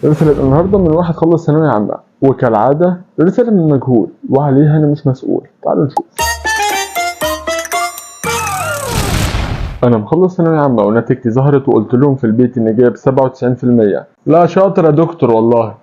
رسالة النهاردة من واحد خلص ثانوية عامة، وكالعادة رسالة من مجهول وعليها أنا مش مسؤول. تعالوا نشوف. أنا مخلص ثانوية عامة ونتيجتي ظهرت وقلت لهم في البيت إني جايب 97%. لا شاطر يا دكتور والله.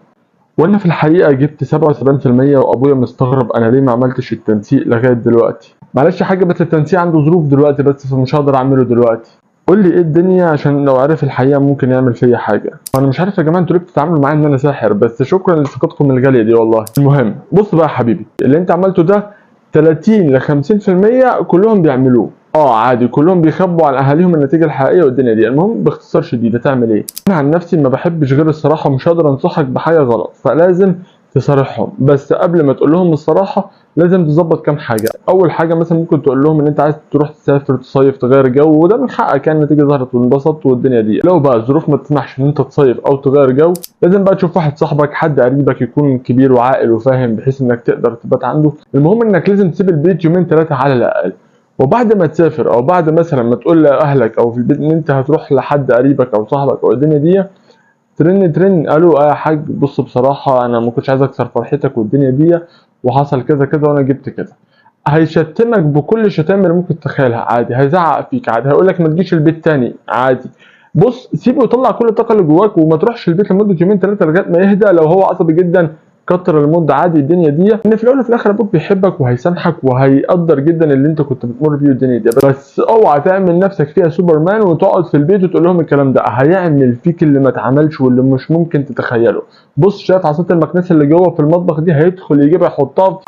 وأنا في الحقيقة جبت 77% وأبويا مستغرب أنا ليه ما عملتش التنسيق لغاية دلوقتي. معلش يا حاجة بس التنسيق عنده ظروف دلوقتي بس فمش هقدر أعمله دلوقتي. قول لي ايه الدنيا عشان لو عرف الحقيقه ممكن يعمل فيا حاجه. انا مش عارف يا جماعه انتوا ليه بتتعاملوا معايا ان انا ساحر، بس شكرا لثقتكم الغاليه دي والله. المهم بص بقى يا حبيبي، اللي انت عملته ده 30 ل 50% كلهم بيعملوه. عادي كلهم بيخبوا عن اهاليهم النتيجه الحقيقيه والدنيا دي. المهم باختصار شديد هتعمل ايه؟ انا عن نفسي ما بحبش غير الصراحه ومش هقدر انصحك بحاجه غلط، فلازم تصارحهم. بس قبل ما تقول لهم الصراحه لازم تظبط كام حاجه. اول حاجه مثلا ممكن تقول لهم ان انت عايز تروح تسافر تصيف تغير جو، وده من حقك يعني النتيجه ظهرت وانبسطت والدنيا دي. لو بقى الظروف ما تسمحش ان انت تصيف او تغير جو، لازم بقى تشوف واحد صاحبك حد قريبك يكون كبير وعاقل وفاهم بحيث انك تقدر تبات عنده. المهم انك لازم تسيب البيت يومين ثلاثه على الاقل. وبعد ما تسافر او بعد مثلا ما تقول لاهلك او في البيت ان انت هتروح لحد قريبك او صاحبك او الدنيا دي، ترن قالوا يا حاج بص بصراحه انا ما كنتش عايز اكسر فرحتك والدنيا دي وحصل كذا كذا وانا جبت كذا. هيشتمك بكل الشتائم اللي ممكن تتخيلها عادي، هيزعق فيك عادي، هيقول لك ما تجيش البيت تاني عادي. بص سيبه يطلع كل الطاقه اللي جواك وما تروحش البيت لمده يومين ثلاثه لغايه ما يهدى. لو هو عصبي جدا كتر المده عادي الدنيا دي، ان في الاول وفي الاخر ابوك بيحبك وهيسامحك وهيقدر جدا اللي انت كنت بتمر بيه الدنيا دي. بس اوعى تعمل نفسك فيها سوبرمان وتقعد في البيت وتقول لهم الكلام ده، هيعمل فيك اللي ما اتعملش واللي مش ممكن تتخيله. بص شايف عصايه المكنسه اللي جوه في المطبخ دي؟ هيدخل يجيبها يحطها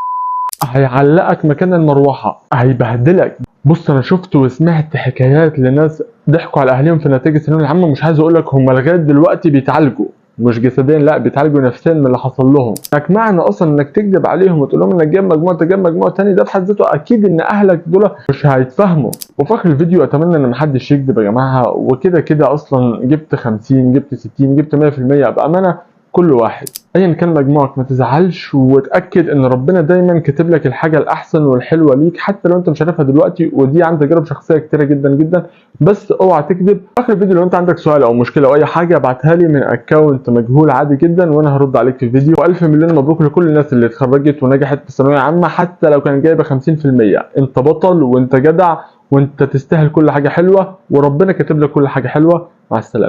هيعلقك مكان المروحه، هيبهدلك. بص انا شفت وسمعت حكايات لناس ضحكوا على اهاليهم في نتائج الثانويه العامه، مش عايز اقول لك هم لغايه دلوقتي بيتعالجوا مش جسديا، لا بيتعالجوا نفسيا من اللي حصل لهم. انك معنى اصلا انك تكذب عليهم وتقول لهم انك جايب مجموعه جايب مجموعه تاني، ده في حد ذاته اكيد ان اهلك دول مش هيتفهموا. وفي اخر الفيديو اتمنى ان محدش يكذب يا جماعه، وكده كده اصلا جبت 50 جبت 60 جبت 100% بامانه كل واحد ايا كان مجموعك ما تزعلش، وتاكد ان ربنا دايما كاتب لك الحاجه الاحسن والحلوه ليك حتى لو انت مش عارفها دلوقتي، ودي عندي تجارب شخصيه كتيره جدا جدا. بس اوعى تكذب. اخر الفيديو لو انت عندك سؤال او مشكله او اي حاجه ابعتها لي من اكونت مجهول عادي جدا وانا هرد عليك في الفيديو. والف مليون مبروك لكل الناس اللي اتخرجت ونجحت في ثانويه عامه حتى لو كانت جايبه 50%. انت بطل وانت جدع وانت تستاهل كل حاجه حلوه وربنا كاتب لك كل حاجه حلوه. مع السلامه.